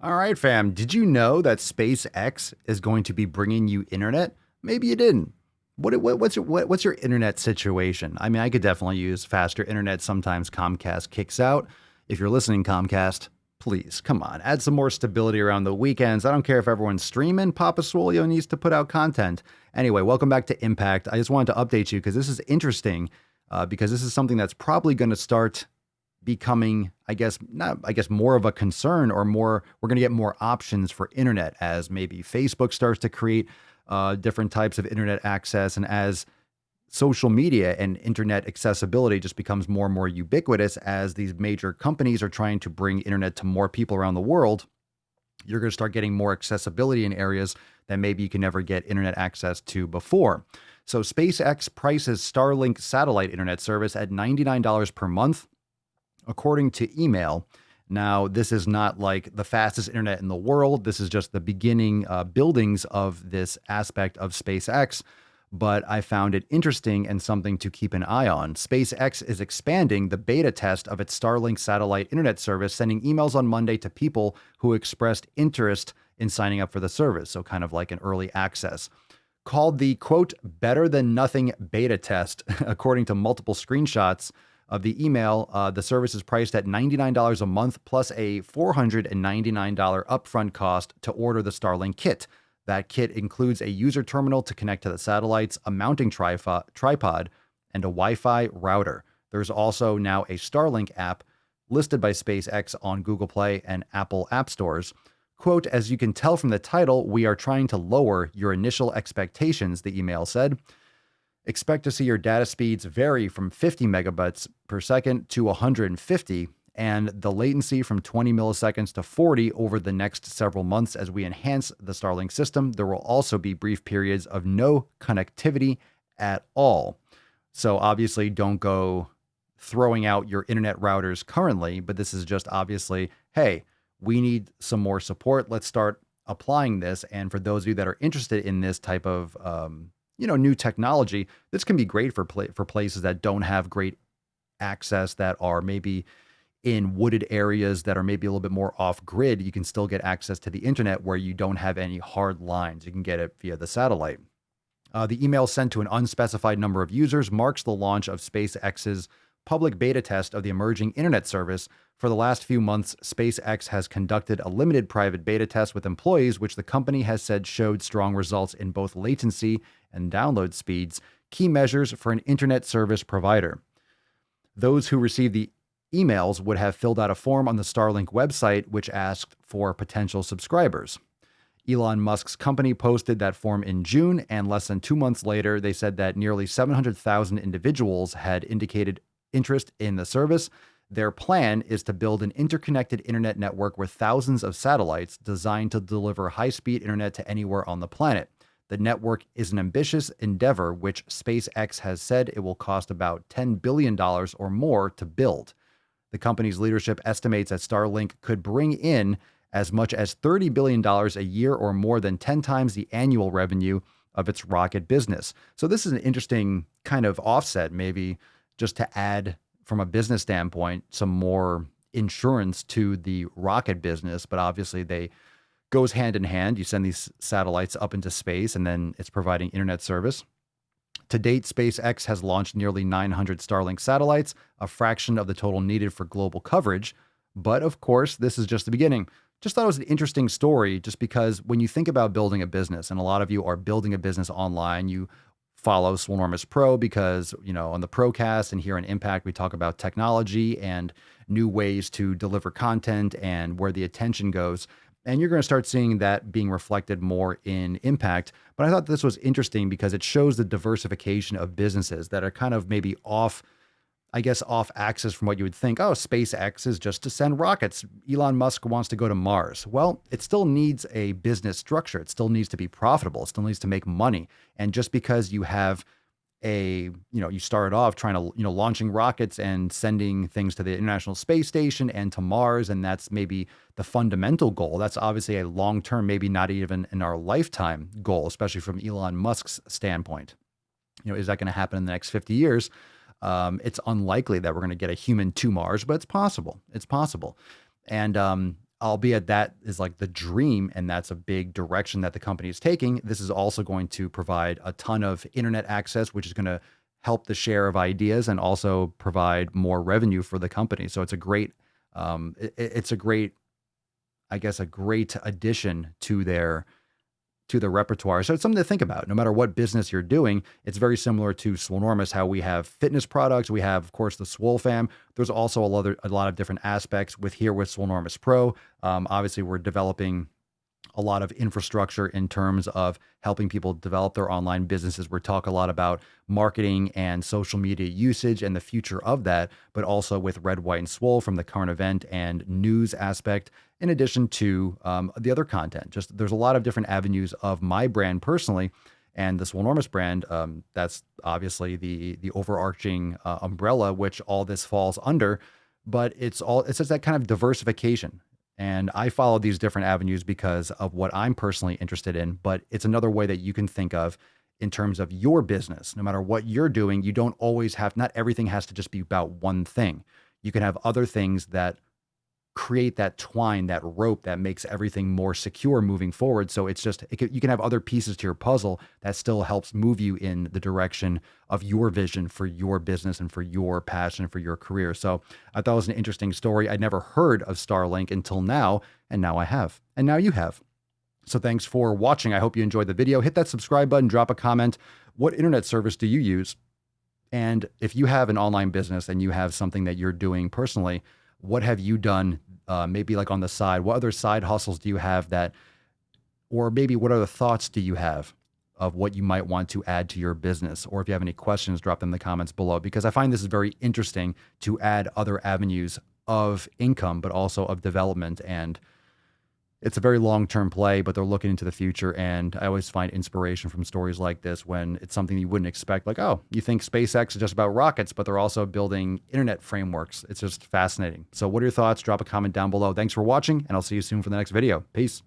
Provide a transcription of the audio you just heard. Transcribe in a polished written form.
All right, fam. Did you know that SpaceX is going to be bringing you internet? Maybe you didn't. What's your internet situation? I mean, I could definitely use faster internet. Sometimes Comcast kicks out. If you're listening, Comcast, please come on, add some more stability around the weekends. I don't care if everyone's streaming. Papa Swolio needs to put out content. Anyway, welcome back to Impact. I just wanted to update you because this is interesting. Because this is something that's probably going to start becoming, more of a concern, or more, we're going to get more options for internet as maybe Facebook starts to create different types of internet access, and as social media and internet accessibility just becomes more and more ubiquitous as these major companies are trying to bring internet to more people around the world. You're going to start getting more accessibility in areas that maybe you can never get internet access to before. So SpaceX prices Starlink satellite internet service at $99 per month, according to email. Now, this is not like the fastest internet in the world. This is just the beginning buildings of this aspect of SpaceX. But I found it interesting and something to keep an eye on. SpaceX is expanding the beta test of its Starlink satellite internet service, sending emails on Monday to people who expressed interest in signing up for the service. So kind of like an early access. Called the, quote, better than nothing beta test, according to multiple screenshots of the email. The service is priced at $99 a month plus a $499 upfront cost to order the Starlink kit. That kit includes a user terminal to connect to the satellites, a mounting tripod, and a Wi-Fi router. There's also now a Starlink app listed by SpaceX on Google Play and Apple app stores. Quote, as you can tell from the title, we are trying to lower your initial expectations, the email said. Expect to see your data speeds vary from 50 megabytes per second to 150, and the latency from 20 milliseconds to 40 over the next several months as we enhance the Starlink system. There will also be brief periods of no connectivity at all. So obviously don't go throwing out your internet routers currently, but this is just obviously, hey, we need some more support. Let's start applying this. And for those of you that are interested in this type of new technology, this can be great for places that don't have great access, that are maybe in wooded areas, that are maybe a little bit more off grid. You can still get access to the internet where you don't have any hard lines. You can get it via the satellite. The email sent to an unspecified number of users marks the launch of SpaceX's public beta test of the emerging internet service. For the last few months, SpaceX has conducted a limited private beta test with employees, which the company has said showed strong results in both latency and download speeds, key measures for an internet service provider. Those who received the emails would have filled out a form on the Starlink website, which asked for potential subscribers. Elon Musk's company posted that form in June, and less than 2 months later, they said that nearly 700,000 individuals had indicated interest in the service. Their plan is to build an interconnected internet network with thousands of satellites designed to deliver high-speed internet to anywhere on the planet. The network is an ambitious endeavor, which SpaceX has said it will cost about $10 billion or more to build. The company's leadership estimates that Starlink could bring in as much as $30 billion a year, or more than 10 times the annual revenue of its rocket business. So this is an interesting kind of offset, maybe just to add, from a business standpoint, some more insurance to the rocket business. But obviously they goes hand in hand. You send these satellites up into space, and then it's providing internet service. To date, SpaceX has launched nearly 900 Starlink satellites, a fraction of the total needed for global coverage. But of course, this is just the beginning. Just thought it was an interesting story, just because when you think about building a business, and a lot of you are building a business online, you follow Swolenormous Pro because, on the Procast and here on Impact, we talk about technology and new ways to deliver content and where the attention goes. And you're going to start seeing that being reflected more in Impact. But I thought this was interesting because it shows the diversification of businesses that are kind of maybe off axis from what you would think. Oh, SpaceX is just to send rockets. Elon Musk wants to go to Mars. Well, it still needs a business structure. It still needs to be profitable. It still needs to make money. And just because you have you started off trying to, launching rockets and sending things to the International Space Station and to Mars, and that's maybe the fundamental goal. That's obviously a long-term, maybe not even in our lifetime goal, especially from Elon Musk's standpoint. Is that going to happen in the next 50 years? It's unlikely that we're going to get a human to Mars, but it's possible. It's possible. And albeit that is like the dream and that's a big direction that the company is taking. This is also going to provide a ton of internet access, which is going to help the share of ideas and also provide more revenue for the company. So it's a great, it's a great, I guess, a great addition to the repertoire. So it's something to think about. No matter what business you're doing, it's very similar to Swolenormous, how we have fitness products. We have, of course, the Swole fam. There's also a lot of different aspects with Swolenormous Pro. Obviously, we're developing a lot of infrastructure in terms of helping people develop their online businesses. We talk a lot about marketing and social media usage and the future of that, but also with Red, White, and Swole from the current event and news aspect, in addition to the other content. Just there's a lot of different avenues of my brand personally. And the Swolenormous brand, that's obviously the overarching umbrella, which all this falls under. But it's just that kind of diversification. And I follow these different avenues because of what I'm personally interested in. But it's another way that you can think of in terms of your business. No matter what you're doing, you don't always have, not everything has to just be about one thing. You can have other things that create that twine, that rope that makes everything more secure moving forward. So it's just, you can have other pieces to your puzzle that still helps move you in the direction of your vision for your business and for your passion for your career. So I thought it was an interesting story. I'd never heard of Starlink until now, and now I have, and now you have. So thanks for watching. I hope you enjoyed the video. Hit that subscribe button, drop a comment. What internet service do you use? And if you have an online business and you have something that you're doing personally, what have you done, maybe like on the side? What other side hustles do you have that, or maybe what other thoughts do you have of what you might want to add to your business? Or if you have any questions, drop them in the comments below, because I find this is very interesting to add other avenues of income, but also of development. And it's a very long-term play, but they're looking into the future. And I always find inspiration from stories like this when it's something you wouldn't expect. Like, oh, you think SpaceX is just about rockets, but they're also building internet frameworks. It's just fascinating. So what are your thoughts? Drop a comment down below. Thanks for watching, and I'll see you soon for the next video. Peace.